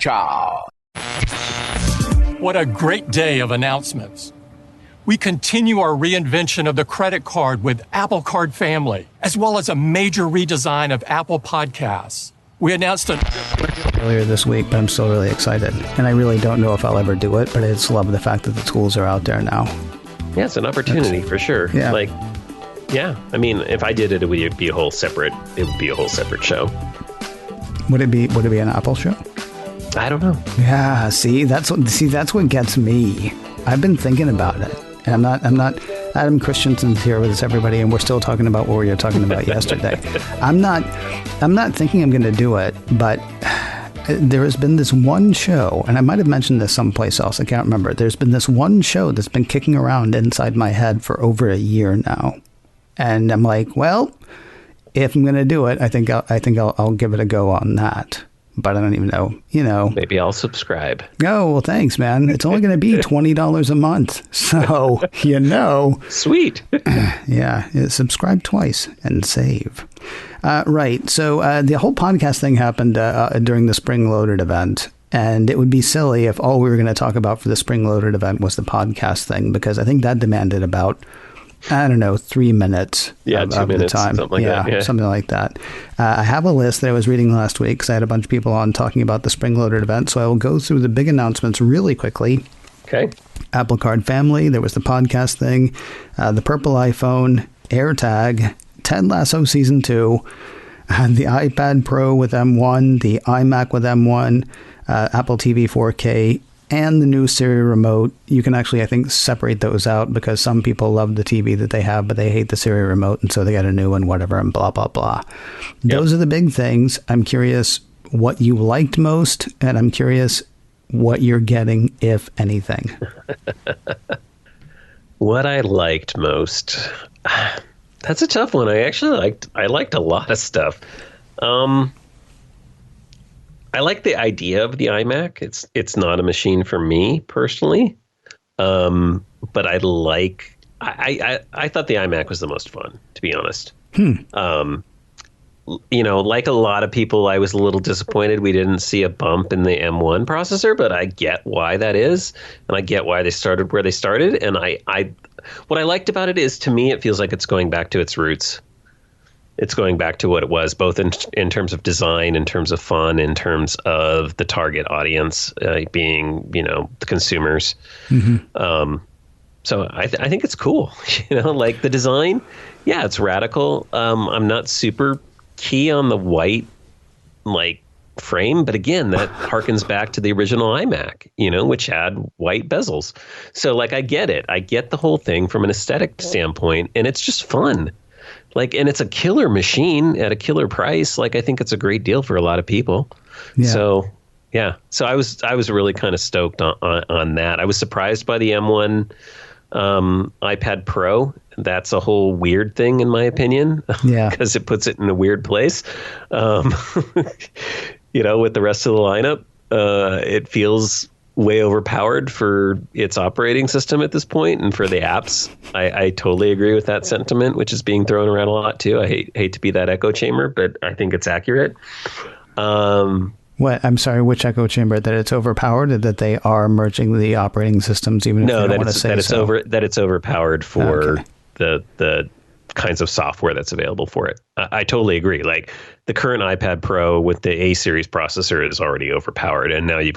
Ciao. What a great day of announcements. We continue our reinvention of the credit card with Apple Card Family, as well as a major redesign of Apple Podcasts. We announced earlier this week, but I'm still really excited. And I really don't know if I'll ever do it, but I just love the fact that the tools are out there now. Yeah, it's an opportunity for sure. Yeah. I mean, if I did it, it would be a whole separate show. Would it be an Apple show? I don't know. Yeah, that's what gets me. I've been thinking about it. And I'm not Adam Christianson's here with us, everybody, and we're still talking about what we were talking about yesterday. I'm not thinking I'm going to do it, but there has been this one show, and I might have mentioned this someplace else. I can't remember. There's been this one show that's been kicking around inside my head for over a year now. And I'm like, well, if I'm going to do it, I think I'll give it a go on that. But I don't even know, Maybe I'll subscribe. Oh, well, thanks, man. It's only going to be $20 a month. So, Sweet. Yeah. Subscribe twice and save. Right. So the whole podcast thing happened during the Spring Loaded event. And it would be silly if all we were going to talk about for the Spring Loaded event was the podcast thing, because I think that demanded about 3 minutes of 2 minutes, the time. Something like that. I have a list that I was reading last week because I had a bunch of people on talking about the Spring Loaded event. So I will go through the big announcements really quickly. Okay. Apple Card Family. There was the podcast thing, the purple iPhone, AirTag, Ted Lasso Season 2, the iPad Pro with M1, the iMac with M1, Apple TV 4K, and the new Siri remote. You can actually, I think, separate those out because some people love the TV that they have, but they hate the Siri remote, and so they got a new one, whatever, and blah, blah, blah. Yep. Those are the big things. I'm curious what you liked most, and I'm curious what you're getting, if anything. What I liked most. That's a tough one. I liked a lot of stuff. I like the idea of the iMac. It's not a machine for me personally, but I thought the iMac was the most fun, to be honest. Like a lot of people, I was a little disappointed we didn't see a bump in the M1 processor, but I get why that is, and I get why they started where they started. And what I liked about it is, to me, it feels like it's going back to its roots. It's going back to what it was, both in terms of design, in terms of fun, in terms of the target audience being, the consumers. Mm-hmm. So I think it's cool. Like the design, yeah, it's radical. I'm not super key on the white frame, but again, that harkens back to the original iMac, which had white bezels. So I get it. I get the whole thing from an aesthetic standpoint, and it's just fun. And it's a killer machine at a killer price. I think it's a great deal for a lot of people. Yeah. So, yeah. So I was really kind of stoked on that. I was surprised by the M1 iPad Pro. That's a whole weird thing, in my opinion. Yeah. Because it puts it in a weird place. With the rest of the lineup, it feels way overpowered for its operating system at this point, and for the apps. I totally agree with that sentiment, which is being thrown around a lot too. I hate to be that echo chamber, but I think it's accurate. What? I'm sorry, which echo chamber? That it's overpowered, or that they are merging the operating systems, even if you don't want to say so? That it's overpowered for the kinds of software that's available for it. I totally agree. The current iPad Pro with the A series processor is already overpowered, and now you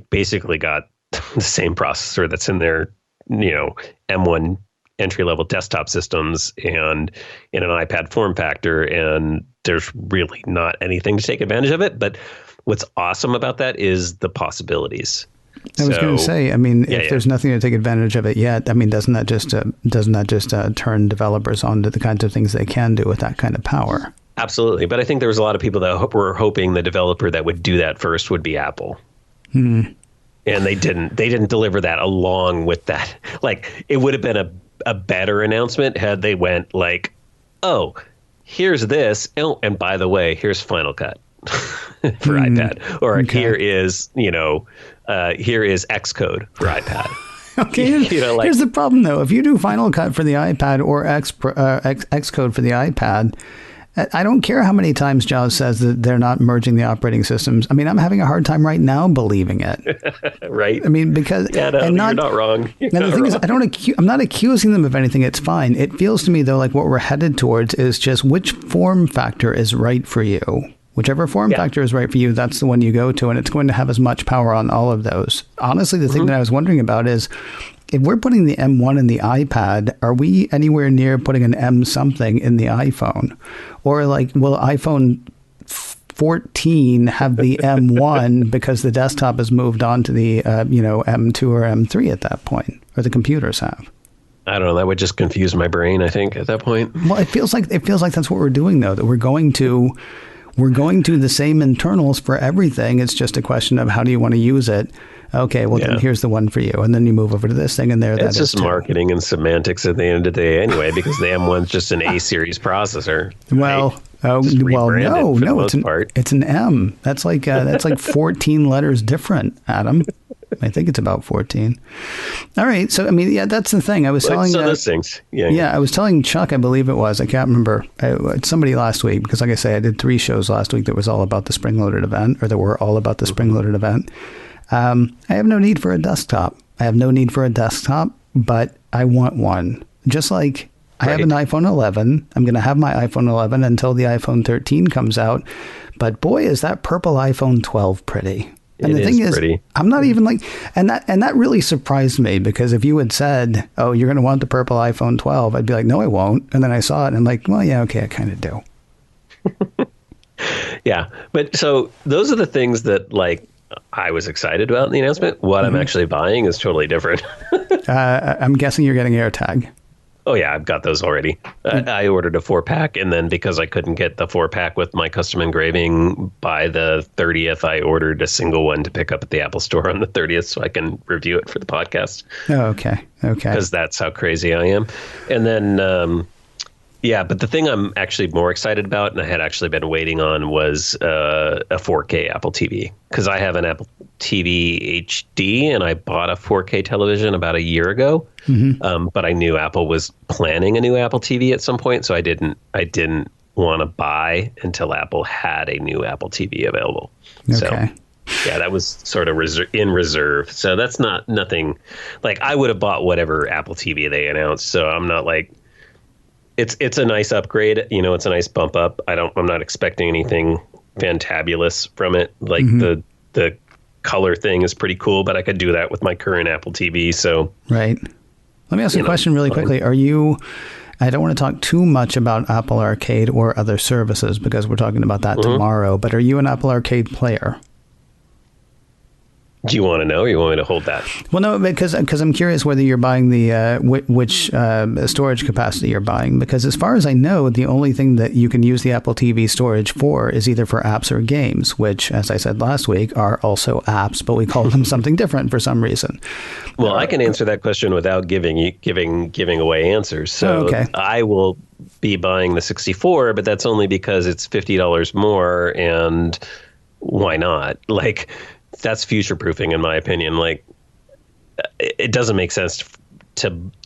basically got the same processor that's in their M1 entry level desktop systems and in an iPad form factor, and there's really not anything to take advantage of it. But what's awesome about that is the possibilities. I was going to say, if there's nothing to take advantage of it yet, doesn't that just turn developers on to the kinds of things they can do with that kind of power? Absolutely. But I think there was a lot of people that were hoping the developer that would do that first would be Apple. And they didn't deliver that along with that. It would have been a better announcement had they went oh, here's this. Oh, and by the way, here's Final Cut for iPad. Or here is Xcode for iPad. Okay, here's the problem though. If you do Final Cut for the iPad or Xcode for the iPad, I don't care how many times Jaws says that they're not merging the operating systems. I mean, I'm having a hard time right now believing it. Right. I mean, because you're not wrong. And the thing is, I'm not accusing them of anything. It's fine. It feels to me, though, like what we're headed towards is just which form factor is right for you. Whichever form factor is right for you, that's the one you go to, and it's going to have as much power on all of those. Honestly, the thing that I was wondering about is, if we're putting the M1 in the iPad, are we anywhere near putting an M something in the iPhone? Or like, will iPhone 14 have the M1 because the desktop has moved on to the M2 or M3 at that point, or the computers have? I don't know. That would just confuse my brain, I think, at that point. Well, it feels like that's what we're doing, though, that we're going to the same internals for everything. It's just a question of how do you want to use it. Okay, well, then here's the one for you. And then you move over to this thing, and it's just marketing and semantics at the end of the day anyway, because the M1's just an A-series processor. Well, no, it's an M. That's like 14 letters different, Adam. I think it's about 14. All right. So, I mean, that's the thing. I was telling those things. I was telling Chuck, I believe it was, I can't remember, somebody last week, because like I say, I did 3 shows last week that was all about the spring-loaded event, or that were all about the spring-loaded event. I have no need for a desktop. But I want one. Just like I have an iPhone 11. I'm going to have my iPhone 11 until the iPhone 13 comes out. But boy, is that purple iPhone 12 pretty. And the thing is, pretty. I'm not even like, and that really surprised me, because if you had said, oh, you're going to want the purple iPhone 12, I'd be like, no, I won't. And then I saw it and I'm like, well, yeah, okay, I kind of do. Yeah. But so those are the things that like I was excited about in the announcement. What I'm actually buying is totally different. I'm guessing you're getting AirTag. Oh, yeah, I've got those already. I ordered a 4-pack, and then because I couldn't get the 4-pack with my custom engraving by the 30th, I ordered a single one to pick up at the Apple Store on the 30th so I can review it for the podcast. Oh, okay. Because that's how crazy I am. And then, but the thing I'm actually more excited about, and I had actually been waiting on, was a 4K Apple TV. Because I have an Apple TV HD, and I bought a 4K television about a year ago. But I knew Apple was planning a new Apple TV at some point, so I didn't want to buy until Apple had a new Apple TV available. Okay. So, that was sort of in reserve. So that's nothing. Like, I would have bought whatever Apple TV they announced. So I'm not like, it's a nice upgrade. It's a nice bump up. I'm not expecting anything fantabulous from it. Like the color thing is pretty cool, but I could do that with my current Apple TV. So right. Let me ask you a question really quickly. I don't want to talk too much about Apple Arcade or other services because we're talking about that tomorrow, but are you an Apple Arcade player? Do you want to know, or you want me to hold that? Well, no, because I'm curious whether you're buying the which storage capacity you're buying. Because as far as I know, the only thing that you can use the Apple TV storage for is either for apps or games, which, as I said last week, are also apps, but we call them something different for some reason. Well, I can answer that question without giving away answers. So I will be buying the 64, but that's only because it's $50 more, and why not? Like, that's future proofing, in my opinion. Like, it doesn't make sense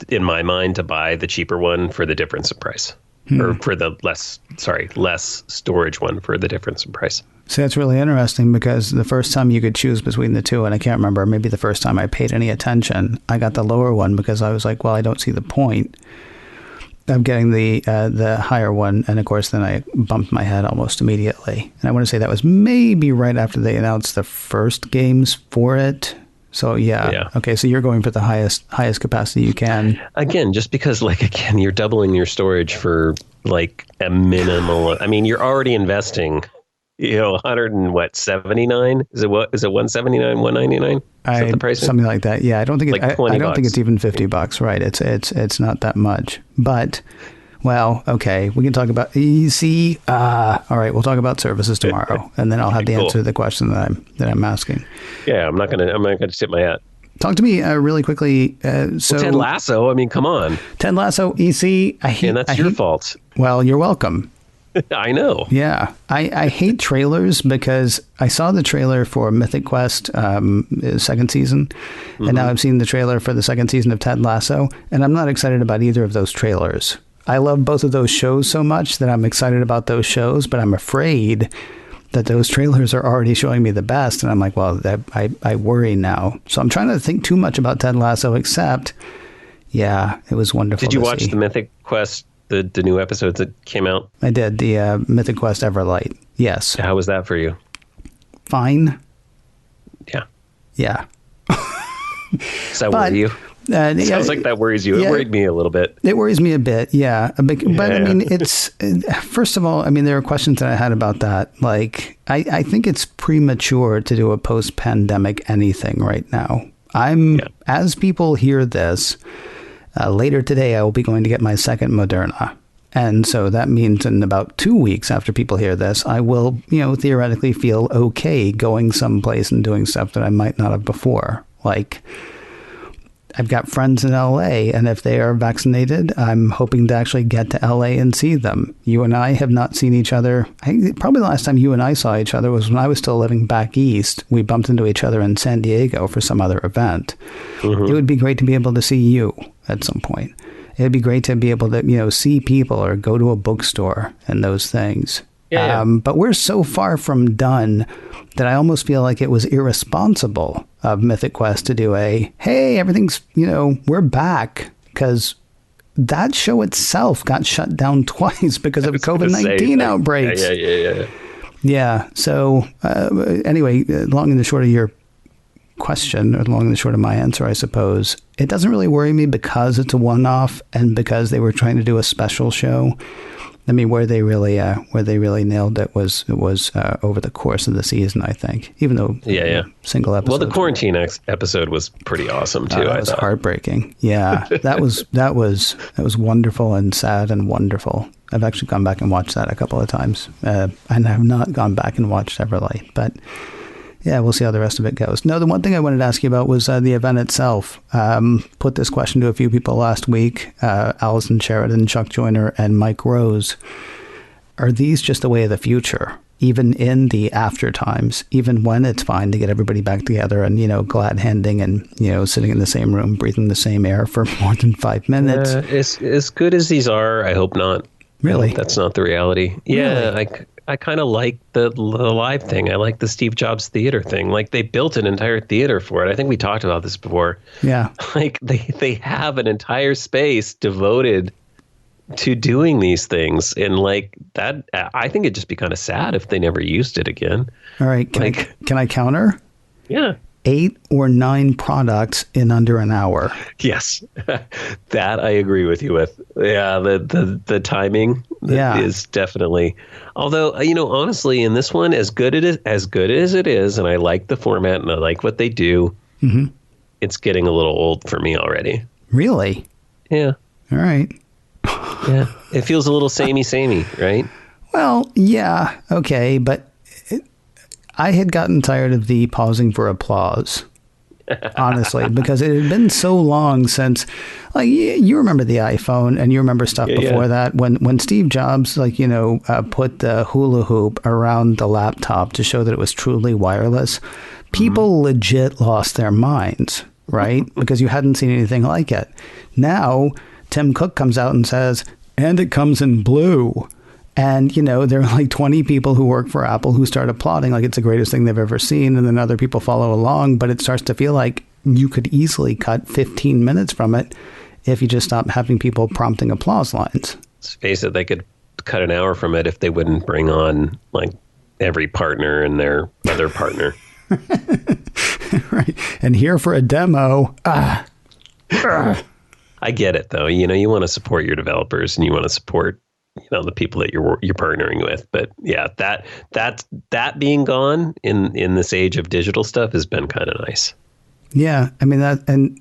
in my mind, to buy the cheaper one for the difference in price, or for the less storage one for the difference in price. See, that's really interesting, because the first time you could choose between the two, and I can't remember, maybe the first time I paid any attention, I got the lower one because I was like, well, I don't see the point of getting the higher one. And of course, then I bumped my head almost immediately. And I want to say that was maybe right after they announced the first games for it. So yeah. Okay, so you're going for the highest capacity you can. Again, just because you're doubling your storage for like a minimal. I mean, you're already investing, 179? Is it 179, 199? Is that the price? Something like that. Yeah, I don't think I don't think it's even $50, right? It's not that much. But well, okay, we can talk about easy. All right, we'll talk about services tomorrow, and then I'll have the answer to the question that I'm asking. Yeah, I'm not gonna tip my hat. Talk to me really quickly. Ted Lasso. I mean, come on. Ted Lasso, EC. And that's your fault. Well, you're welcome. I know. Yeah. I hate trailers, because I saw the trailer for Mythic Quest second season, and now I've seen the trailer for the second season of Ted Lasso, and I'm not excited about either of those trailers. I love both of those shows so much that I'm excited about those shows, but I'm afraid that those trailers are already showing me the best. And I'm like, well, I worry now. So I'm trying to think too much about Ted Lasso, except, yeah, it was wonderful. Did you watch the Mythic Quest, the new episodes that came out? I did. The Mythic Quest Everlight. Yes. How was that for you? Fine. Yeah. Yeah. Does that worry you? Sounds like that worries you. It worried me a little bit. It worries me a bit, yeah. But I mean, it's first of all, I mean, there are questions that I had about that. Like, I think it's premature to do a post-pandemic anything right now. As people hear this, later today, I will be going to get my second Moderna. And so that means in about 2 weeks after people hear this, I will, theoretically feel okay going someplace and doing stuff that I might not have before. Like, I've got friends in LA, and if they are vaccinated, I'm hoping to actually get to LA and see them. You and I have not seen each other. Probably the last time you and I saw each other was when I was still living back east. We bumped into each other in San Diego for some other event. Mm-hmm. It would be great to be able to see you at some point. It'd be great to be able to, see people or go to a bookstore and those things. Yeah. But we're so far from done that I almost feel like it was irresponsible of Mythic Quest to do hey, everything's, we're back, because that show itself got shut down twice because of COVID-19 outbreaks. Yeah. So anyway, long and the short of your question, or long and the short of my answer, I suppose, it doesn't really worry me because it's a one-off and because they were trying to do a special show. I mean, where they really nailed it was over the course of the season, I think. Even though single episode. Well, the quarantine episode was pretty awesome too. That was heartbreaking. Yeah, that was wonderful and sad and wonderful. I've actually gone back and watched that a couple of times, and I have not gone back and watched Everlight, but. Yeah, we'll see how the rest of it goes. No, the one thing I wanted to ask you about was the event itself. Put this question to a few people last week, Allison Sheridan, Chuck Joyner, and Mike Rose. Are these just the way of the future, even in the after times, even when it's fine to get everybody back together and, glad handing and, sitting in the same room, breathing the same air for more than 5 minutes? As good as these are, I hope not. Really? That's not the reality. Yeah, really? I kind of like the live thing. I like the Steve Jobs theater thing. Like, they built an entire theater for it. I think we talked about this before. Yeah. Like, they have an entire space devoted to doing these things. And like that, I think it'd just be kind of sad if they never used it again. All right. Can I counter? Yeah. 8 or 9 products in under an hour. Yes, that I agree with you with. Yeah, the timing is definitely. Although, honestly, in this one, as good as it is, and I like the format and I like what they do, it's getting a little old for me already. Really? Yeah. All right. Yeah, it feels a little samey, right? Well, yeah, okay, but I had gotten tired of the pausing for applause, honestly, because it had been so long since, like, you remember the iPhone and you remember stuff before that when Steve Jobs, put the hula hoop around the laptop to show that it was truly wireless. People legit lost their minds, right? Because you hadn't seen anything like it. Now, Tim Cook comes out and says, and it comes in blue. And, there are like 20 people who work for Apple who start applauding like it's the greatest thing they've ever seen. And then other people follow along. But it starts to feel like you could easily cut 15 minutes from it if you just stop having people prompting applause lines. Let's face it, they could cut an hour from it if they wouldn't bring on like every partner and their other partner. Right. And here for a demo. I get it, though. You want to support your developers and you want to support the people that you're partnering with. But yeah, that being gone in this age of digital stuff has been kind of nice. Yeah, I mean that, and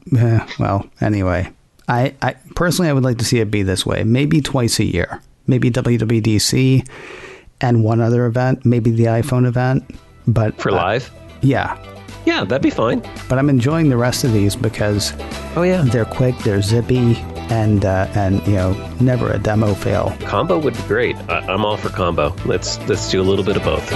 well, anyway, I personally I would like to see it be this way. Maybe twice a year, maybe WWDC and one other event, maybe the iPhone event. But for live, yeah, that'd be fine. But I'm enjoying the rest of these because they're quick, they're zippy. And never a demo fail. Combo would be great. I'm all for combo. Let's do a little bit of both.